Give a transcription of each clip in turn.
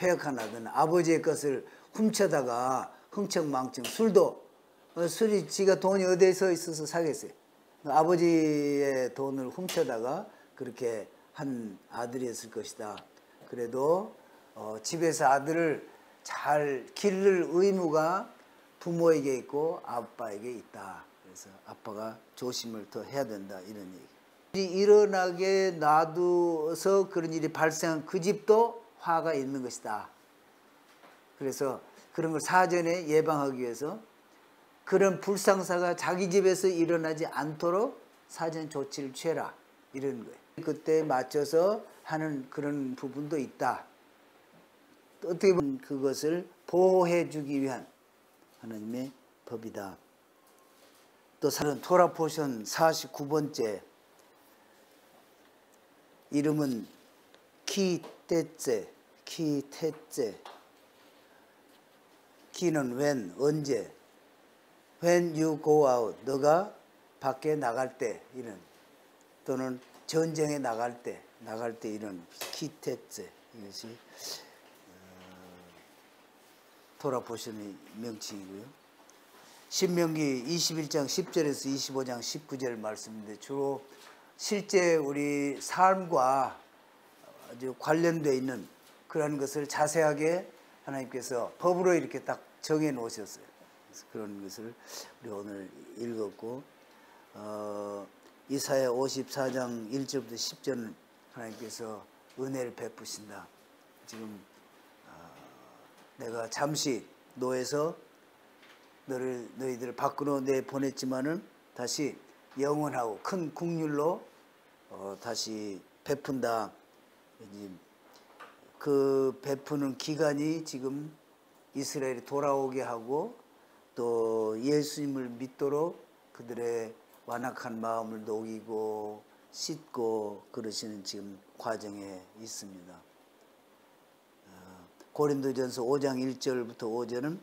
폐역한 아들은 아버지의 것을 훔쳐다가 흥청망청 술이 지가 돈이 어디서 있어서 사겠어요. 아버지의 돈을 훔쳐다가 그렇게 한 아들이었을 것이다. 그래도 집에서 아들을 잘 기를 의무가 부모에게 있고 아빠에게 있다. 그래서 아빠가 조심을 더 해야 된다, 이런 얘기. 일어나게 놔두어서 그런 일이 발생한 그 집도 화가 있는 것이다. 그래서 그런 걸 사전에 예방하기 위해서 그런 불상사가 자기 집에서 일어나지 않도록 사전 조치를 취해라, 이런 거예요. 그때 맞춰서 하는 그런 부분도 있다. 어떻게 보면 그것을 보호해 주기 위한 하나님의 법이다. 또 토라 포션 49번째 이름은 키테째. 키는 when, 언제. when you go out, 너가 밖에 나갈 때, 이런. 또는 전쟁에 나갈 때 이런 키테째. 이것이 토라 포션의 명칭이고요. 신명기 21장 10절에서 25장 19절 말씀인데 주로 실제 우리 삶과 아주 관련되어 있는 그런 것을 자세하게 하나님께서 법으로 이렇게 딱 정해 놓으셨어요. 그래서 그런 것을 우리 오늘 읽었고, 이사야 54장 1절부터 10절은 하나님께서 은혜를 베푸신다. 지금 내가 잠시 노에서 너희들을 밖으로 내보냈지만은 다시 영원하고 큰 국률로 다시 베푼다. 그 베푸는 기간이 지금 이스라엘이 돌아오게 하고 또 예수님을 믿도록 그들의 완악한 마음을 녹이고 씻고 그러시는 지금 과정에 있습니다. 고린도전서 5장 1절부터 5절은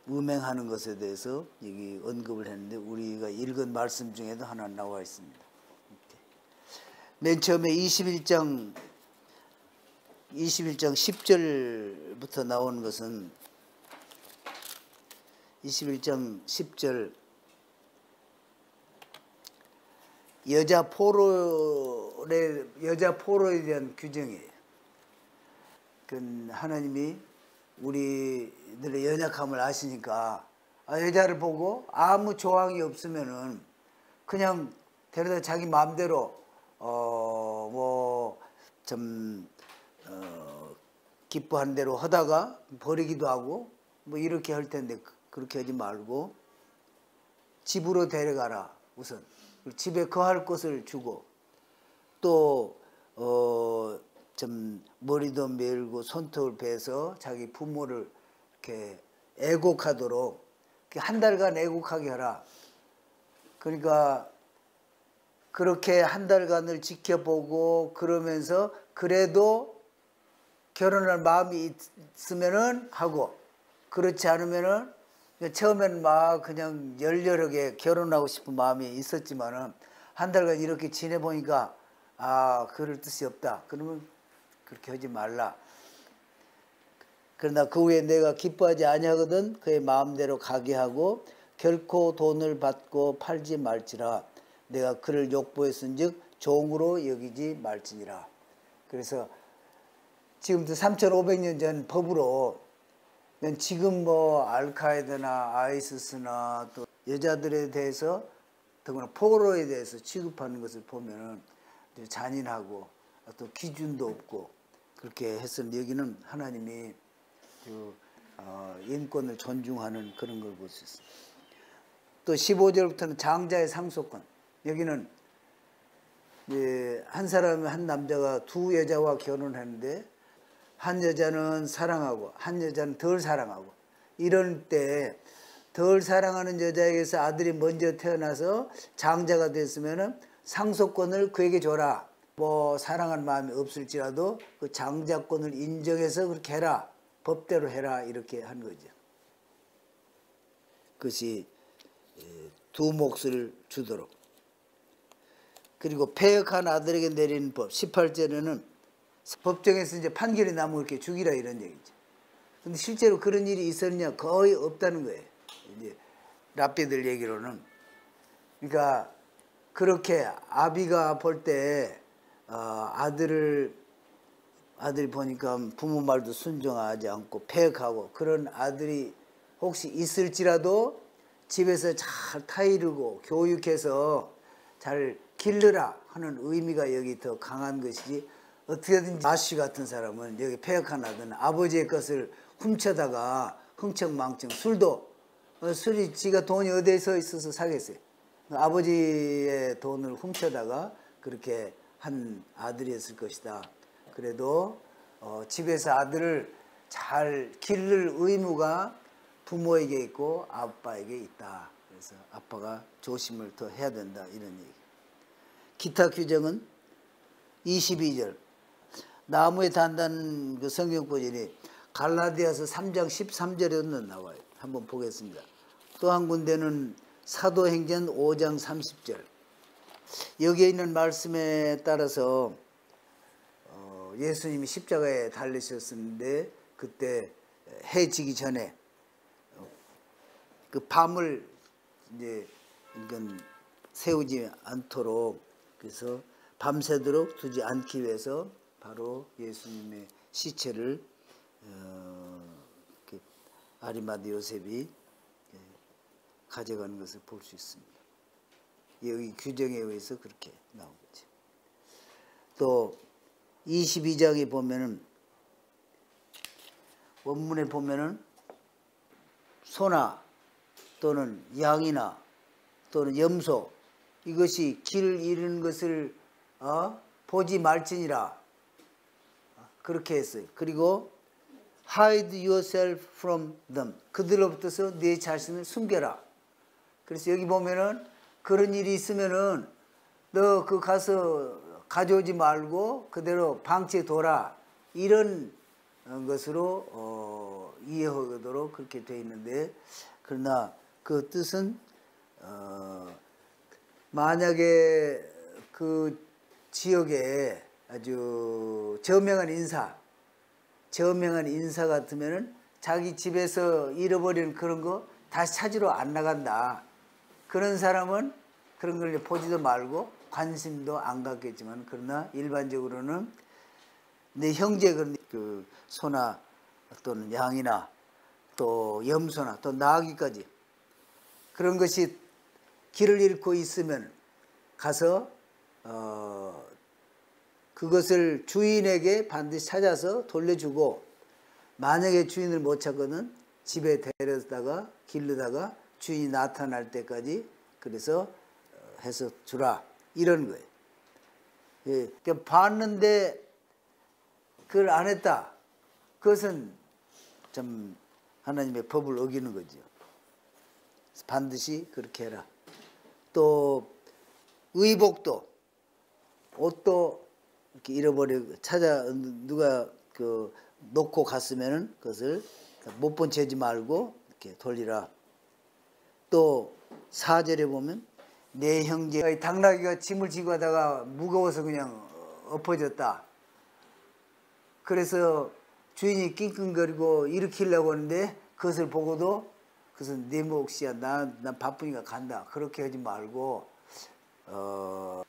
음행하는 것에 대해서 여기 언급을 했는데 우리가 읽은 말씀 중에도 하나 나와 있습니다. 맨 처음에 21장 10절부터 나오는 것은 21장 10절 여자 포로에 대한 규정이에요. 하나님이 우리들의 연약함을 아시니까 여자를 보고 아무 조항이 없으면은 그냥 데려다 자기 마음대로 기뻐하는 대로 하다가 버리기도 하고 이렇게 할 텐데 그렇게 하지 말고 집으로 데려가라. 우선 집에 거할 곳을 주고 또 머리도 메고 손톱을 베서 자기 부모를 이렇게 애곡하도록 한 달간 애곡하게 하라. 그러니까 그렇게 한 달간을 지켜보고 그러면서 그래도 결혼할 마음이 있으면은 하고 그렇지 않으면은 처음에는 막 그냥 열렬하게 결혼하고 싶은 마음이 있었지만은 한 달간 이렇게 지내보니까 그럴 뜻이 없다. 그러면 그렇게 하지 말라. 그러나 그 후에 내가 기뻐하지 아니하거든 그의 마음대로 가게 하고 결코 돈을 받고 팔지 말지라. 내가 그를 욕보했은즉 종으로 여기지 말지니라. 그래서 지금부터 3,500년 전 법으로 지금 알카에드나 아이시스나 또 여자들에 대해서 더구나 포로에 대해서 취급하는 것을 보면은 잔인하고 또 기준도 없고 그렇게 했었는데 여기는 하나님이 인권을 존중하는 그런 걸 볼 수 있습니다. 또 15절부터는 장자의 상속권. 여기는 한 사람 한 남자가 두 여자와 결혼했는데 한 여자는 사랑하고 한 여자는 덜 사랑하고 이럴 때 덜 사랑하는 여자에게서 아들이 먼저 태어나서 장자가 됐으면은 상속권을 그에게 줘라. 사랑하는 마음이 없을지라도 그 장자권을 인정해서 그렇게 해라. 법대로 해라. 이렇게 한 거죠. 그것이 두 몫을 주도록. 그리고 폐역한 아들에게 내리는 법. 18절에는 법정에서 이제 판결이 나면 이렇게 죽이라 이런 얘기죠. 근데 실제로 그런 일이 있었냐? 거의 없다는 거예요. 이제 랍비들 얘기로는. 그러니까 그렇게 아비가 볼 때 아들이 보니까 부모 말도 순종하지 않고 폐역하고 그런 아들이 혹시 있을지라도 집에서 잘 타이르고 교육해서 잘 기르라 하는 의미가 여기 더 강한 것이지, 어떻게든지 마씨 같은 사람은 여기 폐역한 아들은 아버지의 것을 훔쳐다가 흥청망청 술이 지가 돈이 어디서 있어서 사겠어요. 아버지의 돈을 훔쳐다가 그렇게 한 아들이었을 것이다. 그래도 집에서 아들을 잘 기를 의무가 부모에게 있고 아빠에게 있다. 그래서 아빠가 조심을 더 해야 된다 이런 얘기. 기타 규정은 22절 나무에 단다는 그 성경 구절이 갈라디아서 3장 13절에는 나와요. 한번 보겠습니다. 또 한 군데는 사도행전 5장 30절. 여기에 있는 말씀에 따라서 예수님이 십자가에 달리셨는데 그때 해 지기 전에 그 밤을 이제 이건 세우지 않도록, 그래서 밤새도록 두지 않기 위해서 바로 예수님의 시체를 아리마대 요셉이 가져가는 것을 볼 수 있습니다. 여기 규정에 의해서 그렇게 나온 거죠. 또 22장에 보면은 원문에 보면은 소나 또는 양이나 또는 염소 이것이 길 잃은 것을 보지 말지니라 그렇게 했어요. 그리고 hide yourself from them, 그들로부터서 네 자신을 숨겨라. 그래서 여기 보면은 그런 일이 있으면은 너 그 가서 가져오지 말고 그대로 방치해둬라 이런 것으로 이해하도록 그렇게 되어 있는데, 그러나 그 뜻은 만약에 그 지역에 아주 저명한 인사 같으면은 자기 집에서 잃어버린 그런 거 다시 찾으러 안 나간다. 그런 사람은 그런 걸 보지도 말고 관심도 안 갖겠지만, 그러나 일반적으로는 내 형제 그 소나 또는 양이나 또 염소나 또 나귀까지 그런 것이 길을 잃고 있으면 가서 그것을 주인에게 반드시 찾아서 돌려주고, 만약에 주인을 못 찾거든 집에 데려다가 기르다가 주인이 나타날 때까지 그래서 해서 주라 이런 거예요. 예, 그러니까 봤는데 그걸 안 했다. 그것은 좀 하나님의 법을 어기는 거죠. 반드시 그렇게 해라. 또 의복도 옷도 이렇게 잃어버리고 누가 그 놓고 갔으면은 그것을 못 본 채 하지 말고 이렇게 돌리라. 또 4절에 보면 내 형제 당나귀가 짐을 지고 가다가 무거워서 그냥 엎어졌다. 그래서 주인이 낑낑거리고 일으키려고 하는데 그것을 보고도 그것은 내 몫이야. 난 바쁘니까 간다. 그렇게 하지 말고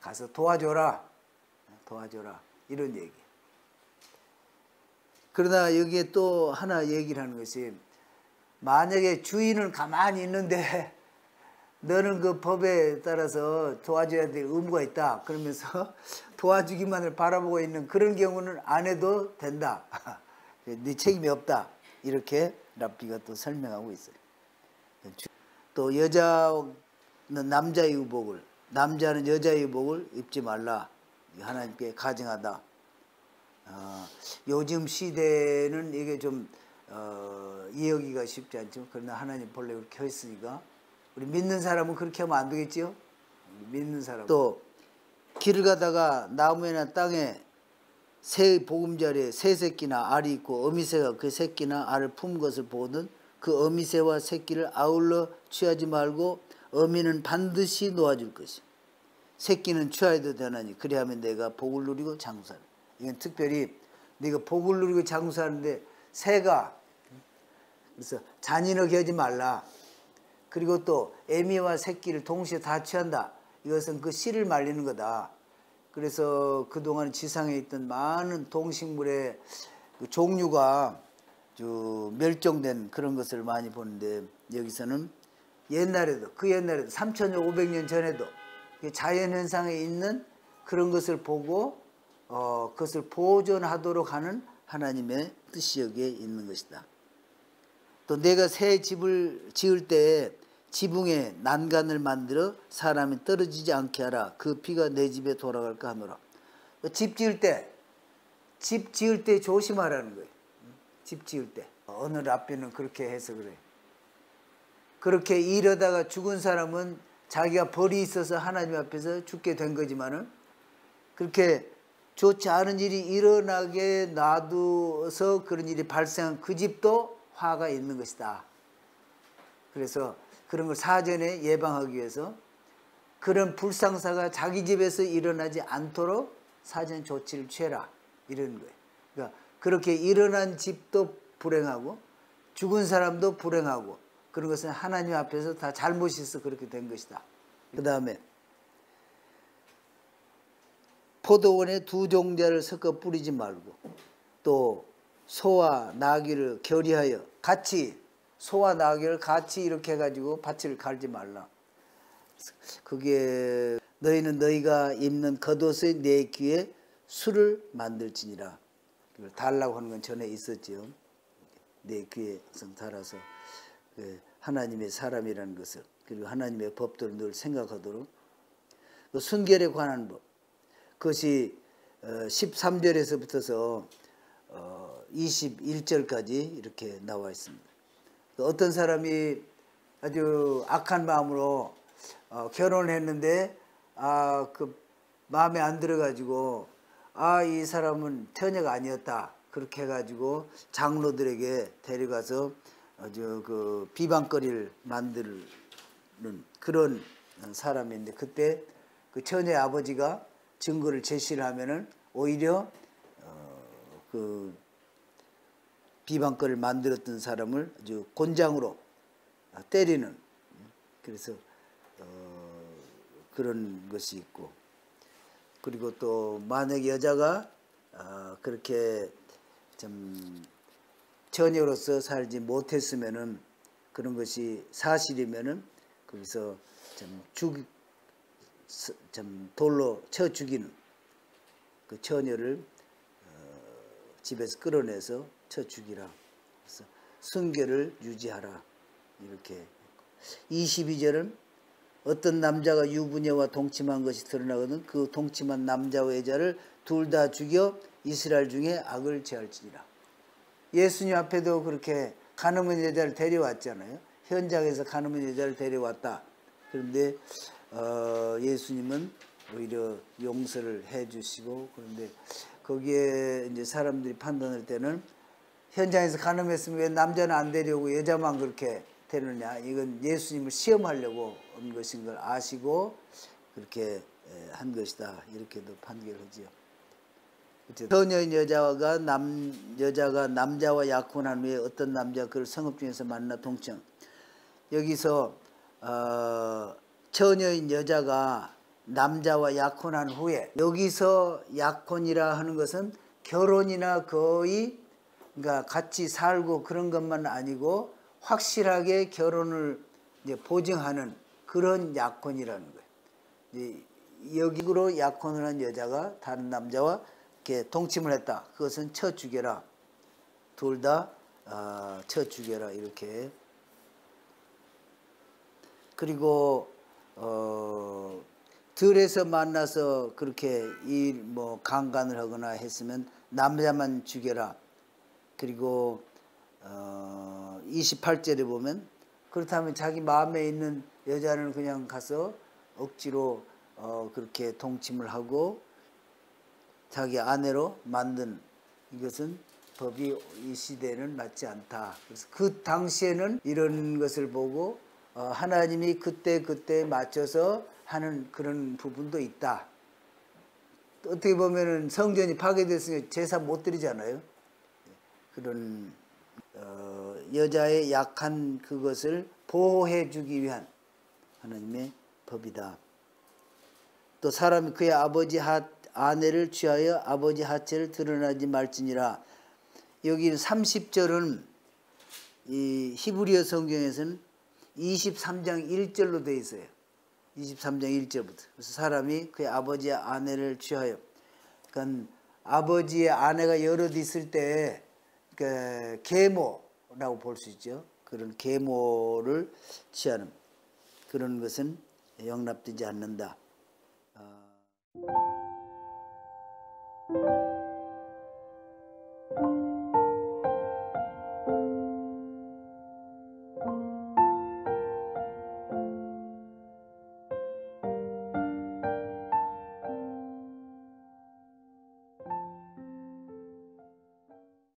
가서 도와줘라 이런 얘기. 그러나 여기에 또 하나 얘기를 하는 것이, 만약에 주인은 가만히 있는데 너는 그 법에 따라서 도와줘야 될 의무가 있다 그러면서 도와주기만을 바라보고 있는 그런 경우는 안 해도 된다. 네 책임이 없다. 이렇게 랍비가 또 설명하고 있어요. 또 여자는 남자의 의복을, 남자는 여자의 의복을 입지 말라. 하나님께 가증하다. 요즘 시대는 이게 좀 이해하기가 쉽지 않죠. 그러나 하나님 본래 그렇게 했으니까 우리 믿는 사람은 그렇게 하면 안 되겠지요. 믿는 사람. 또 길을 가다가 나무에나 땅에 새 보금자리에 새 새끼나 알이 있고 어미새가 그 새끼나 알을 품은 것을 보거든 그 어미새와 새끼를 아울러 취하지 말고 어미는 반드시 놓아줄 것이, 새끼는 취하여도 되나니 그리하면 내가 복을 누리고 장수하라. 이건 특별히 네가 복을 누리고 장수하는데 새가, 그래서 잔인하게 하지 말라. 그리고 또 애미와 새끼를 동시에 다 취한다. 이것은 그 씨를 말리는 거다. 그래서 그동안 지상에 있던 많은 동식물의 그 종류가 멸종된 그런 것을 많이 보는데, 여기서는 옛날에도, 그 옛날에도 3,500년 전에도 자연현상에 있는 그런 것을 보고 그것을 보존하도록 하는 하나님의 뜻이 여기에 있는 것이다. 또 내가 새 집을 지을 때에 지붕에 난간을 만들어 사람이 떨어지지 않게 하라. 그 피가 내 집에 돌아갈까 하노라. 집 지을 때 조심하라는 거예요. 집 지을 때. 어느 랍비는 그렇게 해서 그래요. 그렇게 이러다가 죽은 사람은 자기가 벌이 있어서 하나님 앞에서 죽게 된 거지만은, 그렇게 좋지 않은 일이 일어나게 놔두어서 그런 일이 발생한 그 집도 화가 있는 것이다. 그래서 그런 걸 사전에 예방하기 위해서 그런 불상사가 자기 집에서 일어나지 않도록 사전 조치를 취해라, 이런 거예요. 그러니까 그렇게 일어난 집도 불행하고 죽은 사람도 불행하고, 그런 것은 하나님 앞에서 다 잘못이 있어 그렇게 된 것이다. 그 다음에 포도원에 두 종자를 섞어 뿌리지 말고, 또 소와 나귀를 결의하여 같이, 소와 나귀를 같이 이렇게 해가지고 밭을 갈지 말라. 그게 너희는 너희가 입는 겉옷의 내 귀에 술을 만들지니라. 그걸 달라고 하는 건 전에 있었죠. 내 귀에 달아서 하나님의 사람이라는 것을, 그리고 하나님의 법도를 늘 생각하도록. 그 순결에 관한 법, 그것이 13절에서부터서 21절까지 이렇게 나와 있습니다. 어떤 사람이 아주 악한 마음으로 결혼했는데 그 마음에 안 들어가지고 이 사람은 처녀가 아니었다, 그렇게 해가지고 장로들에게 데려가서 아주 그 비방거리를 만드는 그런 사람인데, 그때 그 처녀의 아버지가 증거를 제시를 하면은 오히려 그 비방거리를 만들었던 사람을 아주 곤장으로 때리는, 그래서 그런 것이 있고, 그리고 또 만약에 여자가 그렇게 좀 처녀로서 살지 못했으면은, 그런 것이 사실이면은 거기서 좀 돌로 쳐 죽이는, 그 처녀를 집에서 끌어내서 쳐 죽이라. 그래서 순결을 유지하라, 이렇게. 22절은 어떤 남자가 유부녀와 동침한 것이 드러나거든 그 동침한 남자와 여자를 둘 다 죽여 이스라엘 중에 악을 제할지니라. 예수님 앞에도 그렇게 가늠한 여자를 데려왔잖아요. 현장에서 가늠한 여자를 데려왔다. 그런데 예수님은 오히려 용서를 해주시고, 그런데 거기에 이제 사람들이 판단할 때는 현장에서 가늠했으면 왜 남자는 안 데려오고 여자만 그렇게 데려오냐, 이건 예수님을 시험하려고 온 것인 걸 아시고 그렇게 한 것이다, 이렇게도 판결하지요. 처녀인 여자가 남자와 약혼한 후에 어떤 남자가 그를 성읍 중에서 만나 동청. 여기서 처녀인 여자가 남자와 약혼한 후에, 여기서 약혼이라 하는 것은 결혼이나 거의, 그러니까 같이 살고 그런 것만 아니고 확실하게 결혼을 이제 보증하는 그런 약혼이라는 거예요. 여기로 약혼을 한 여자가 다른 남자와 이렇게 동침을 했다. 그것은 쳐 죽여라. 둘 다 쳐 죽여라, 이렇게. 그리고 들에서 만나서 그렇게 강간을 하거나 했으면 남자만 죽여라. 그리고 28절에 보면, 그렇다면 자기 마음에 있는 여자는 그냥 가서 억지로 그렇게 동침을 하고 자기 아내로 만든, 이것은 법이 이 시대에는 맞지 않다. 그래서 그 당시에는 이런 것을 보고 하나님이 그때 맞춰서 하는 그런 부분도 있다. 어떻게 보면은 성전이 파괴됐으니까 제사 못 드리잖아요. 그런 여자의 약한 그것을 보호해 주기 위한 하나님의 법이다. 또 사람이 그의 아버지 아내를 취하여 아버지 하체를 드러나지 말지니라. 여기 30절은 이 히브리어 성경에서는 23장 1절로 되어 있어요. 23장 1절부터. 그래서 사람이 그의 아버지의 아내를 취하여, 그러니까 아버지의 아내가 여럿 있을 때 그 계모라고 볼 수 있죠. 그런 계모를 취하는 그런 것은 용납되지 않는다.